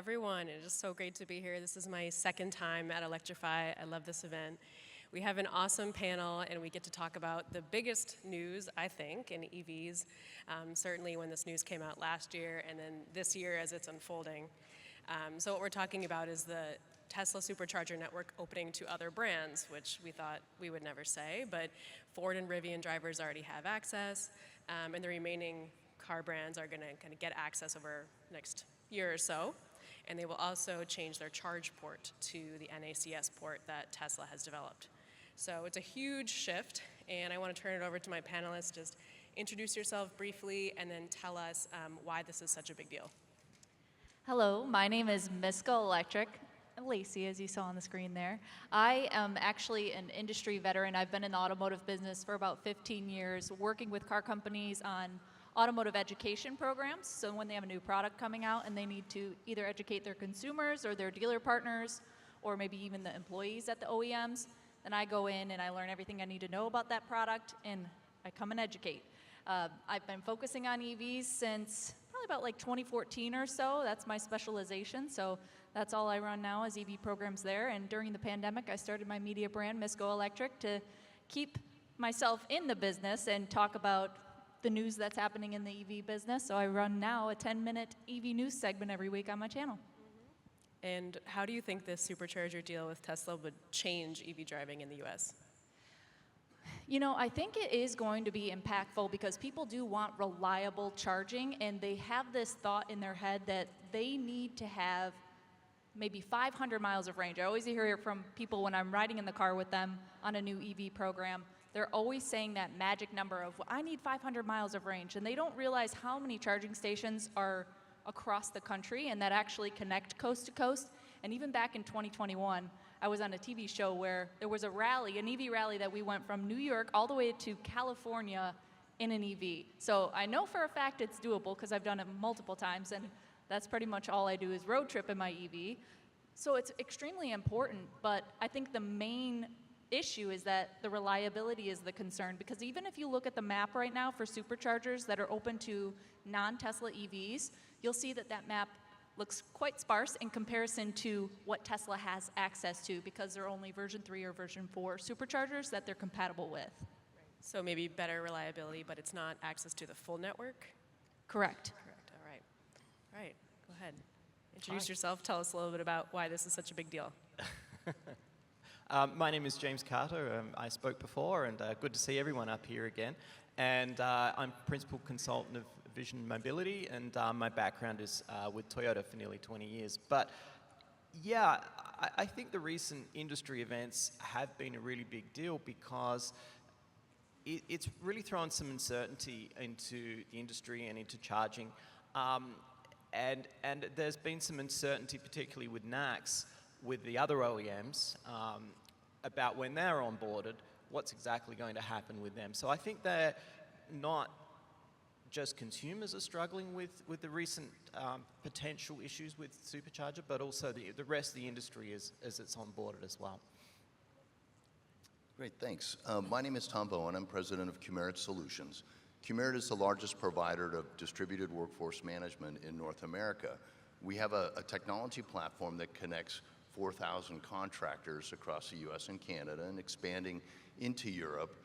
everyone. It is so great to be here. This is my second time at Electrify. I love this event. We have an awesome panel, and we get to talk about the biggest news, I think, in EVs, certainly when this news came out last year, and then this year as it's unfolding. So what we're talking about is the Tesla supercharger network opening to other brands, which we thought we would never say, but Ford and Rivian drivers already have access, and the remaining car brands are going to kind of get access over the next year or so, and they will also change their charge port to the NACS port that Tesla has developed. So it's a huge shift, and I want to turn it over to my panelists. Just introduce yourself briefly, and then tell us why this is such a big deal. Hello, my name is Schmidtke Electric. Laycee, as you saw on the screen there. I am actually an industry veteran. I've been in the automotive business for about 15 years, working with car companies on automotive education programs. So when they have a new product coming out and they need to either educate their consumers or their dealer partners, or maybe even the employees at the OEMs, then I go in and I learn everything I need to know about that product, and I come and educate. I've been focusing on EVs since probably about like 2014 or so. That's my specialization. So that's all I run now is EV programs there. And during the pandemic, I started my media brand, Schmidtke Electric, to keep myself in the business and talk about the news that's happening in the EV business. So I run now a 10-minute EV news segment every week on my channel. And how do you think this supercharger deal with Tesla would change EV driving in the US? You know, I think it is going to be impactful because people do want reliable charging, and they have this thought in their head that they need to have maybe 500 miles of range. I always hear it from people when I'm riding in the car with them on a new EV program. They're always saying that magic number of, I need 500 miles of range, and they don't realize how many charging stations are across the country and that actually connect coast to coast. And even back in 2021, I was on a TV show where there was a rally, an EV rally, that we went from New York all the way to California in an EV. So I know for a fact it's doable because I've done it multiple times, and that's pretty much all I do is road trip in my EV. So it's extremely important, but I think the main issue is that the reliability is the concern, because even if you look at the map right now for superchargers that are open to non-Tesla EVs, you'll see that that map looks quite sparse in comparison to what Tesla has access to, because they're only version 3 or version 4 superchargers that they're compatible with. So maybe better reliability, but it's not access to the full network? Correct. Correct, all right. All right, go ahead. Introduce yourself, tell us a little bit about why this is such a big deal. My name is James Carter. I spoke before, and good to see everyone up here again. And I'm Principal Consultant of Vision Mobility, and my background is with Toyota for nearly 20 years. But yeah, I think the recent industry events have been a really big deal because it's really thrown some uncertainty into the industry and into charging. And there's been some uncertainty, particularly with NACS, with the other OEMs, about when they're onboarded, what's exactly going to happen with them. So I think they're not just consumers are struggling with the recent potential issues with supercharger, but also the rest of the industry as it's onboarded as well. Great, thanks. My name is Tom Bowen. I'm president of Cumerit Solutions. Cumerit is the largest provider of distributed workforce management in North America. We have a technology platform that connects 4,000 contractors across the US and Canada and expanding into Europe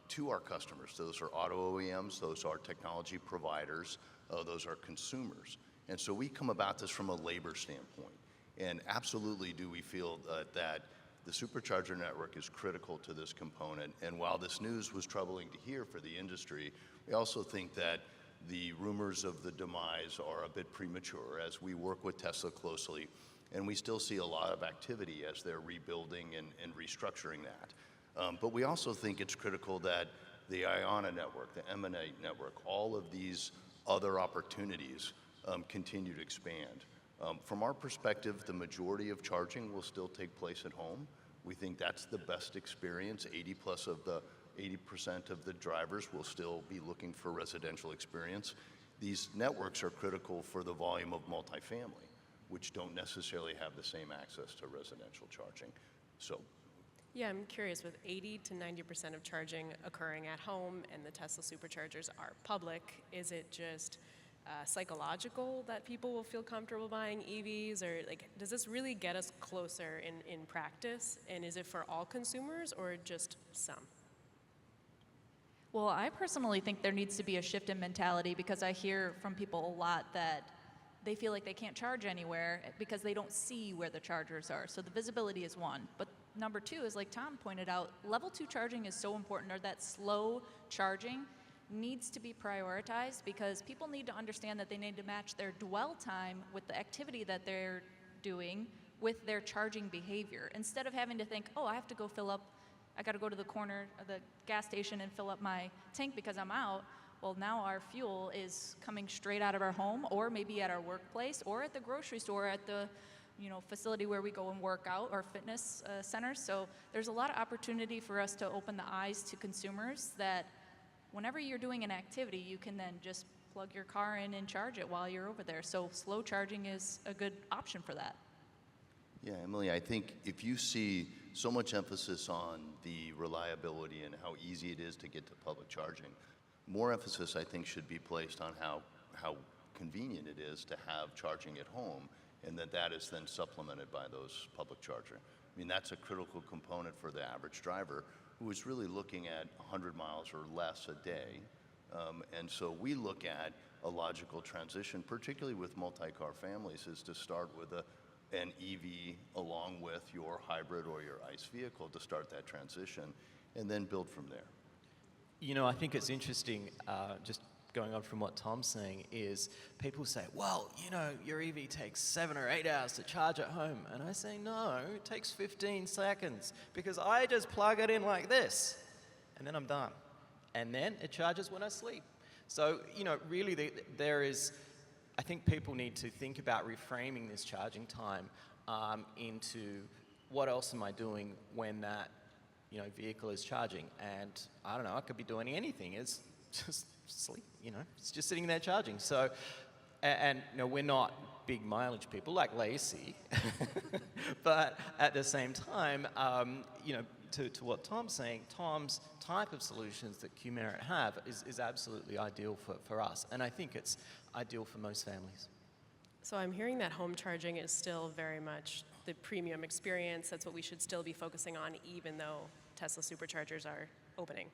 to our customers. Those are auto OEMs, those are technology providers, those are consumers. And so we come about this from a labor standpoint. And absolutely do we feel that the supercharger network is critical to this component. And while this news was troubling to hear for the industry, we also think that the rumors of the demise are a bit premature as we work with Tesla closely. And we still see a lot of activity as they're rebuilding and restructuring that. But we also think it's critical that the IONNA network, the Emanate network, all of these other opportunities continue to expand. From our perspective, the majority of charging will still take place at home. We think that's the best experience. 80% of the drivers will still be looking for residential experience. These networks are critical for the volume of multifamily, which don't necessarily have the same access to residential charging. So, yeah, I'm curious, with 80 to 90% of charging occurring at home and the Tesla superchargers are public, is it just psychological that people will feel comfortable buying EVs, or like, does this really get us closer in practice? And is it for all consumers or just some? Well, I personally think there needs to be a shift in mentality because I hear from people a lot that they feel like they can't charge anywhere because they don't see where the chargers are. So the visibility is one. But number two is, like Tom pointed out, level 2 charging is so important, or that slow charging needs to be prioritized because people need to understand that they need to match their dwell time with the activity that they're doing with their charging behavior. Instead of having to think, oh, I have to go fill up, I got to go to the corner of the gas station and fill up my tank because I'm out. Well, now our fuel is coming straight out of our home, or maybe at our workplace, or at the grocery store, at the facility where we go and work out, or fitness centers. So there's a lot of opportunity for us to open the eyes to consumers that whenever you're doing an activity, you can then just plug your car in and charge it while you're over there. So slow charging is a good option for that. Yeah, Emily, I think if you see so much emphasis on the reliability and how easy it is to get to public charging, more emphasis, I think, should be placed on how convenient it is to have charging at home, and that is then supplemented by those public chargers. I mean, that's a critical component for the average driver who is really looking at 100 miles or less a day. And so we look at a logical transition, particularly with multi-car families, is to start with an EV along with your hybrid or your ICE vehicle to start that transition, and then build from there. I think it's interesting, just going on from what Tom's saying, is people say, well, your EV takes 7 or 8 hours to charge at home. And I say, no, it takes 15 seconds because I just plug it in like this and then I'm done. And then it charges when I sleep. So, really there is, I think people need to think about reframing this charging time into what else am I doing when that vehicle is charging. And I don't know, I could be doing anything. It's just sleep, it's just sitting there charging. So, and we're not big mileage people like Laycee, but at the same time, to what Tom's saying, Tom's type of solutions that Qmerit have is absolutely ideal for us. And I think it's ideal for most families. So I'm hearing that home charging is still very much the premium experience. That's what we should still be focusing on, even though Tesla superchargers are opening.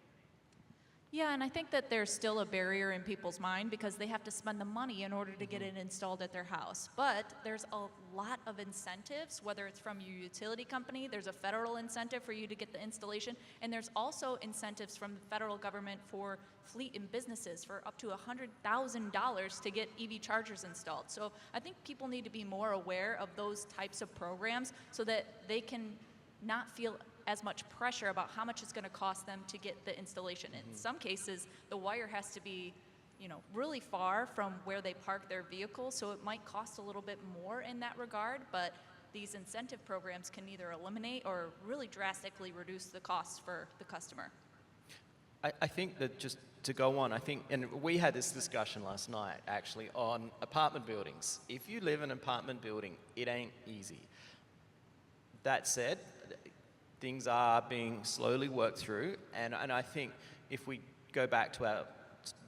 Yeah, and I think that there's still a barrier in people's mind because they have to spend the money in order to get it installed at their house. But there's a lot of incentives, whether it's from your utility company, there's a federal incentive for you to get the installation, and there's also incentives from the federal government for fleet and businesses for up to $100,000 to get EV chargers installed. So I think people need to be more aware of those types of programs so that they can not feel as much pressure about how much it's going to cost them to get the installation. In some cases, the wire has to be, really far from where they park their vehicle, so it might cost a little bit more in that regard, but these incentive programs can either eliminate or really drastically reduce the costs for the customer. I think that just to go on, and we had this discussion last night actually on apartment buildings. If you live in an apartment building, it ain't easy. That said, things are being slowly worked through, and I think if we go back to our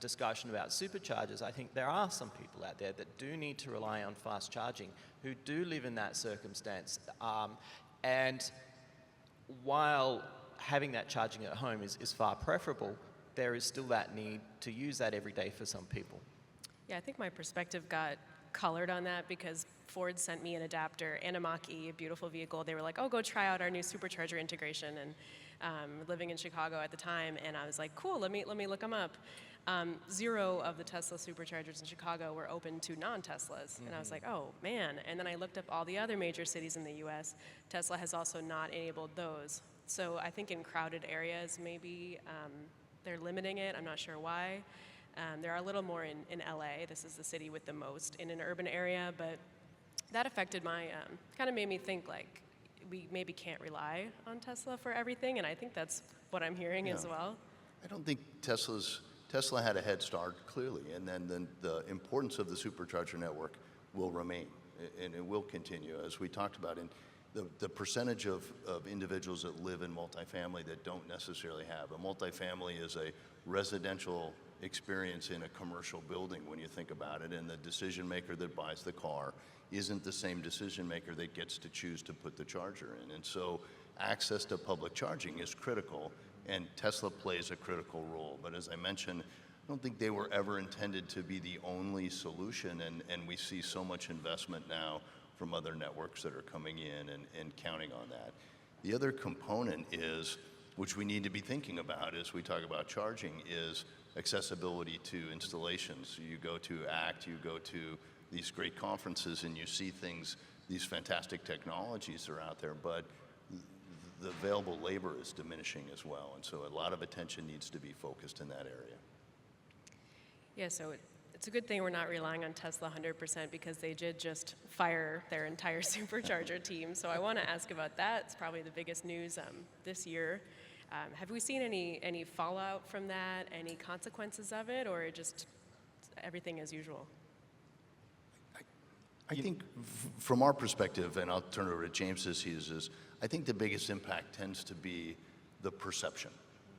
discussion about superchargers, I think there are some people out there that do need to rely on fast charging who do live in that circumstance. And while having that charging at home is far preferable, there is still that need to use that every day for some people. Yeah, I think my perspective got colored on that because Ford sent me an adapter and a Mach-E, a beautiful vehicle. They were like, oh, go try out our new supercharger integration. And living in Chicago at the time, and I was like, cool, let me look them up. 0 of the Tesla superchargers in Chicago were open to non-Teslas. And I was like, oh, man. And then I looked up all the other major cities in the US. Tesla has also not enabled those. So I think in crowded areas, maybe they're limiting it. I'm not sure why. There are a little more in LA. This is the city with the most in an urban area, but that affected my, kind of made me think like, we maybe can't rely on Tesla for everything, and I think that's what I'm hearing as well. I don't think Tesla had a head start, clearly, and then the importance of the supercharger network will remain, and it will continue, as we talked about. And the percentage of individuals that live in multifamily that don't necessarily have. A multifamily is a residential experience in a commercial building when you think about it, and the decision maker that buys the car isn't the same decision maker that gets to choose to put the charger in. And so access to public charging is critical, and Tesla plays a critical role. But as I mentioned, I don't think they were ever intended to be the only solution, and we see so much investment now from other networks that are coming in and counting on that. The other component is, which we need to be thinking about as we talk about charging, is accessibility to installations. You go to ACT, you go to these great conferences, and you see things, these fantastic technologies are out there, but the available labor is diminishing as well, and so a lot of attention needs to be focused in that area. Yeah, so it's a good thing we're not relying on Tesla 100% because they did just fire their entire supercharger team. So I want to ask about that. It's probably the biggest news this year. Have we seen any fallout from that, any consequences of it, or just everything as usual? I think from our perspective, and I'll turn it over to James as he is, I think the biggest impact tends to be the perception,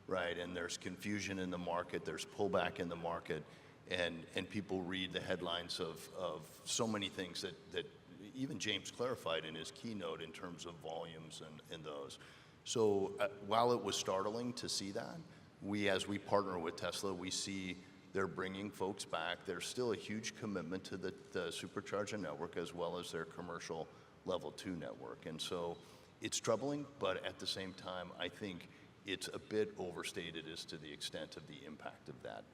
right? And there's confusion in the market, there's pullback in the market, and people read the headlines of so many things that even James clarified in his keynote in terms of volumes and those. So while it was startling to see that, as we partner with Tesla, we see they're bringing folks back. There's still a huge commitment to the supercharger network as well as their commercial level 2 network. And so it's troubling, but at the same time, I think it's a bit overstated as to the extent of the impact of that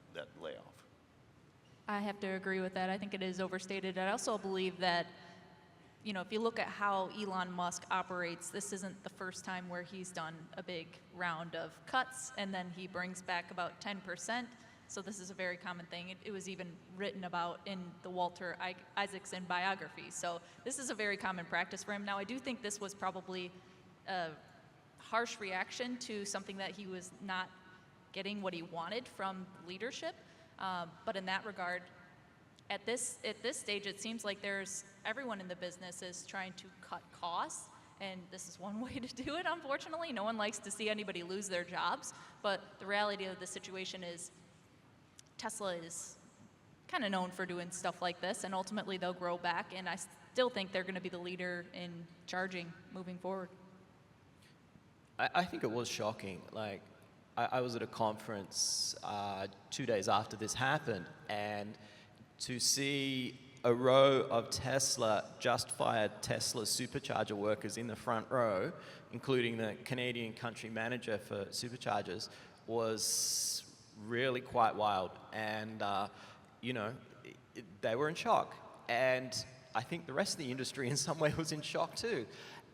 layoff. I have to agree with that. I think it is overstated. I also believe that, you know, if you look at how Elon Musk operates, this isn't the first time where he's done a big round of cuts and then he brings back about 10%. So this is a very common thing. It was even written about in the Walter Isaacson biography. So this is a very common practice for him. Now, I do think this was probably a harsh reaction to something that he was not getting what he wanted from leadership. But in that regard, at this stage, it seems like everyone in the business is trying to cut costs, and this is one way to do it, unfortunately. No one likes to see anybody lose their jobs, but the reality of the situation is Tesla is kind of known for doing stuff like this, and ultimately they'll grow back, and I still think they're going to be the leader in charging moving forward. I think it was shocking. Like, I was at a conference 2 days after this happened, and to see a row of just fired Tesla supercharger workers in the front row, including the Canadian country manager for superchargers, was really quite wild. And, you know, they were in shock. And I think the rest of the industry in some way was in shock too.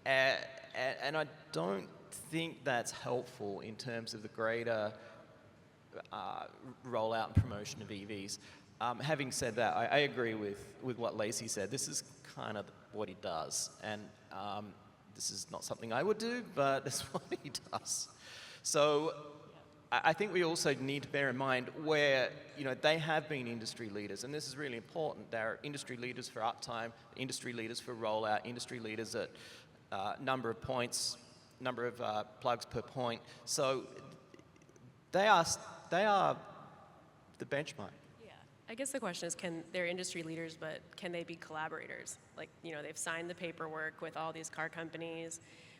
And I don't think that's helpful in terms of the greater rollout and promotion of EVs. Having said that, I agree with what Laycee said. This is kind of what he does. And this is not something I would do, but that's what he does. So I think we also need to bear in mind where, you know, they have been industry leaders, and this is really important. They're industry leaders for uptime, industry leaders for rollout, industry leaders at number of points, number of plugs per point. So they are the benchmark. Yeah, I guess the question is, they're industry leaders, but can they be collaborators? Like, you know, they've signed the paperwork with all these car companies.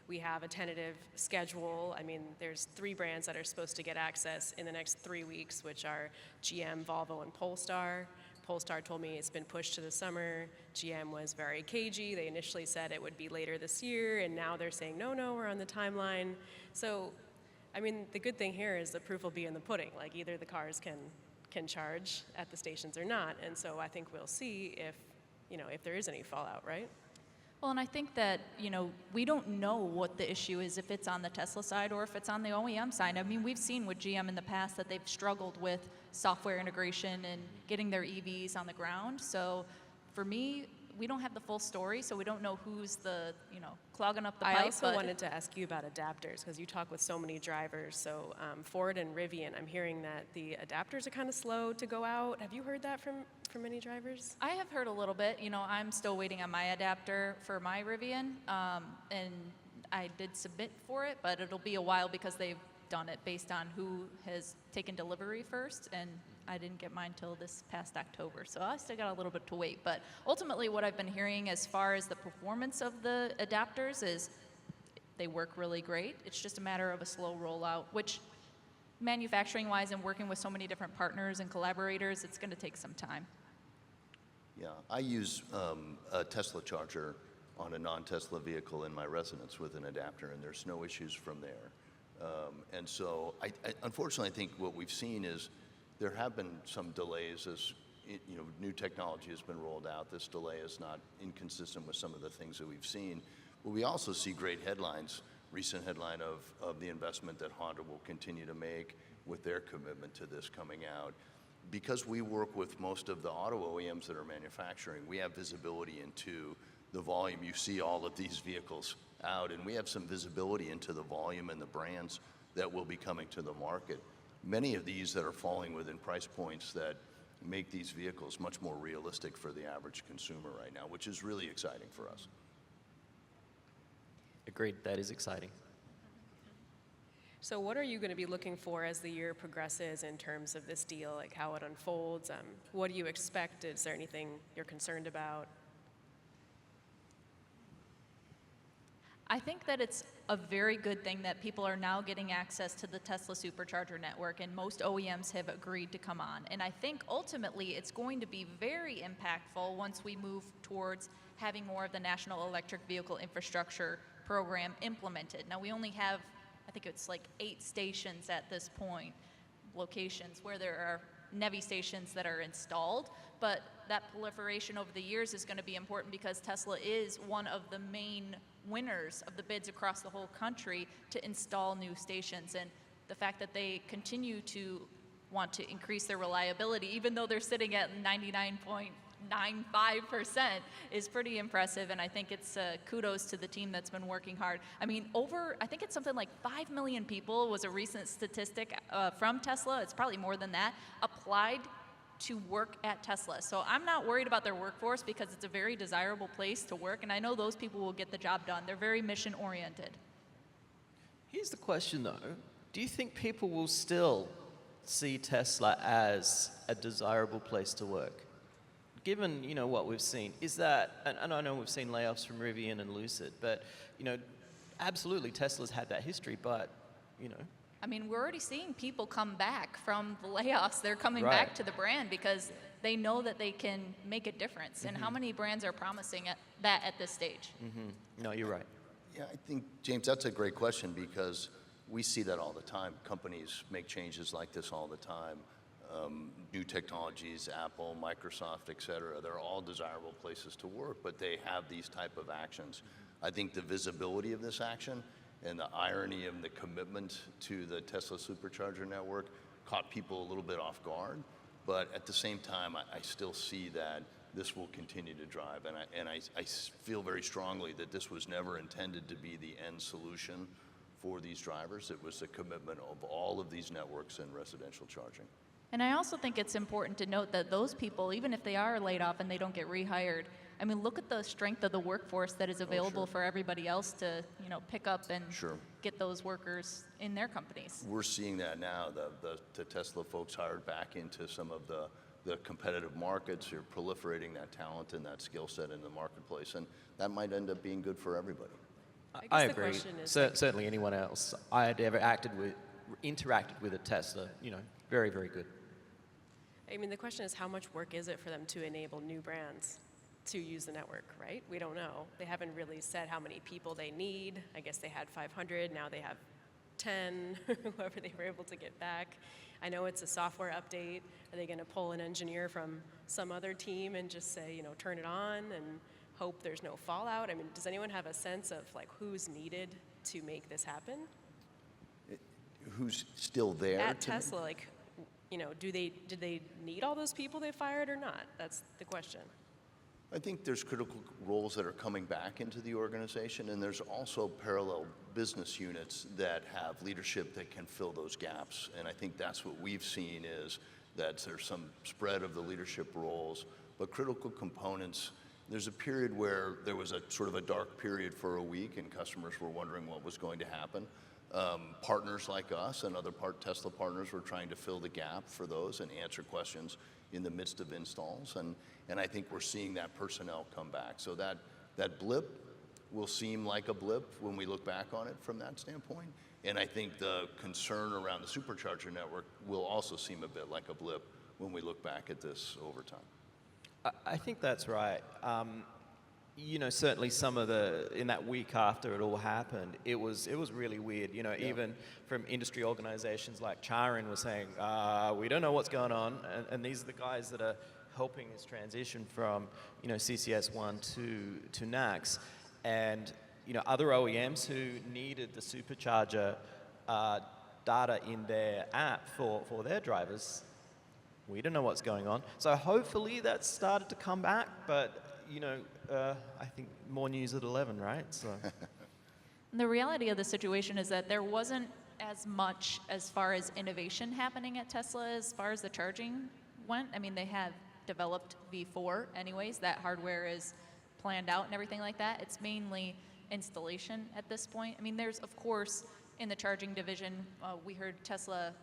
We have a tentative schedule. I mean, there's 3 brands that are supposed to get access in the next 3 weeks, which are GM, Volvo, and Polestar. Polestar told me it's been pushed to the summer. GM was very cagey. They initially said it would be later this year, and now they're saying, no, we're on the timeline. So, I mean, the good thing here is the proof will be in the pudding. Like, either the cars can charge at the stations or not. And so I think we'll see if there is any fallout, right? Well, and I think that, you know, we don't know what the issue is, if it's on the Tesla side or if it's on the OEM side. I mean, we've seen with GM in the past that they've struggled with software integration and getting their EVs on the ground. So for me, we don't have the full story, so we don't know who's clogging up the pipe. I also wanted to ask you about adapters, because you talk with so many drivers. So Ford and Rivian, I'm hearing that the adapters are kind of slow to go out. Have you heard that from any drivers? I have heard a little bit. You know, I'm still waiting on my adapter for my Rivian, and I did submit for it, but it'll be a while because they've done it based on who has taken delivery first, and I didn't get mine till this past October, so I still got a little bit to wait. But ultimately, what I've been hearing as far as the performance of the adapters is they work really great. It's just a matter of a slow rollout, which manufacturing-wise and working with so many different partners and collaborators, it's going to take some time. Yeah, I use a Tesla charger on a non-Tesla vehicle in my residence with an adapter, and there's no issues from there. And so, unfortunately, I think what we've seen is there have been some delays as new technology has been rolled out. This delay is not inconsistent with some of the things that we've seen. But we also see great headlines, recent headline of the investment that Honda will continue to make with their commitment to this coming out. Because we work with most of the auto OEMs that are manufacturing, we have visibility into the volume. You see all of these vehicles out, and we have some visibility into the volume and the brands that will be coming to the market. Many of these that are falling within price points that make these vehicles much more realistic for the average consumer right now, which is really exciting for us. Agreed, that is exciting. So what are you going to be looking for as the year progresses in terms of this deal, like how it unfolds? What do you expect? Is there anything you're concerned about? I think that it's a very good thing that people are now getting access to the Tesla Supercharger network, and most OEMs have agreed to come on. And I think ultimately it's going to be very impactful once we move towards having more of the National Electric Vehicle Infrastructure Program implemented. Now, we only have, I think it's like 8 stations at this point, locations where there are NEVI stations that are installed, but that proliferation over the years is going to be important because Tesla is one of the main winners of the bids across the whole country to install new stations. And the fact that they continue to want to increase their reliability, even though they're sitting at 99.95%, is pretty impressive. And I think it's kudos to the team that's been working hard. I mean, I think it's something like 5 million people was a recent statistic from Tesla. It's probably more than that, applied to work at Tesla. So I'm not worried about their workforce because it's a very desirable place to work, and I know those people will get the job done. They're very mission oriented. Here's the question though, do you think people will still see Tesla as a desirable place to work? Given, what we've seen, is that, and I know we've seen layoffs from Rivian and Lucid, but, absolutely Tesla's had that history, but, I mean, we're already seeing people come back from the layoffs. They're coming back to the brand because they know that they can make a difference. Mm-hmm. And how many brands are promising that at this stage? Mm-hmm. No, you're right. Yeah, I think, James, that's a great question because we see that all the time. Companies make changes like this all the time. New technologies, Apple, Microsoft, et cetera, they're all desirable places to work, but they have these type of actions. I think the visibility of this action and the irony of the commitment to the Tesla Supercharger network caught people a little bit off guard, but at the same time, I still see that this will continue to drive, and I feel very strongly that this was never intended to be the end solution for these drivers. It was a commitment of all of these networks and residential charging. And I also think it's important to note that those people, even if they are laid off and they don't get rehired, I mean, look at the strength of the workforce that is available for everybody else to, pick up and get those workers in their companies. We're seeing that now. The Tesla folks hired back into some of the competitive markets. You're proliferating that talent and that skill set in the marketplace, and that might end up being good for everybody. I agree. Certainly anyone else I had ever interacted with at Tesla, very, very good. I mean, the question is how much work is it for them to enable new brands to use the network, right? We don't know. They haven't really said how many people they need. I guess they had 500, now they have 10, whoever they were able to get back. I know it's a software update. Are they going to pull an engineer from some other team and just say, turn it on and hope there's no fallout? I mean, does anyone have a sense of who's needed to make this happen? Who's still there? At Tesla, did they need all those people they fired or not? That's the question. I think there's critical roles that are coming back into the organization, and there's also parallel business units that have leadership that can fill those gaps. And I think that's what we've seen is that there's some spread of the leadership roles, but critical components. There's a period where there was a sort of a dark period for a week, and customers were wondering what was going to happen. Partners like us and other Tesla partners were trying to fill the gap for those and answer questions in the midst of installs. And I think we're seeing that personnel come back. So that blip will seem like a blip when we look back on it from that standpoint. And I think the concern around the supercharger network will also seem a bit like a blip when we look back at this over time. I think that's right. You know, certainly some of in that week after it all happened, it was really weird. You know, even from industry organizations like Charin was saying, we don't know what's going on. And these are the guys that are helping this transition from, you know, CCS1 to NACS. And, you know, other OEMs who needed the supercharger data in their app for their drivers, we don't know what's going on. So hopefully that's started to come back, but you know, I think more news at 11, right? So. The reality of the situation is that there wasn't as much as far as innovation happening at Tesla as far as the charging went. I mean, they have developed V4 anyways. That hardware is planned out and everything like that. It's mainly installation at this point. I mean, there's, of course, in the charging division, we heard Tesla,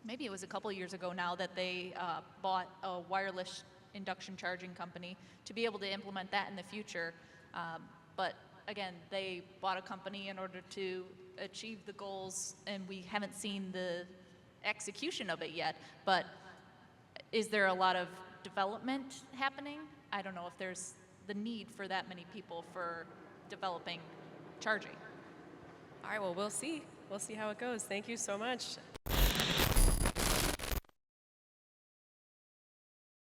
maybe it was a couple of years ago now, that they bought a wireless induction charging company to be able to implement that in the future. But again, they bought a company in order to achieve the goals, and we haven't seen the execution of it yet. But is there a lot of development happening? I don't know if there's the need for that many people for developing charging. All right, well, we'll see. We'll see how it goes. Thank you so much.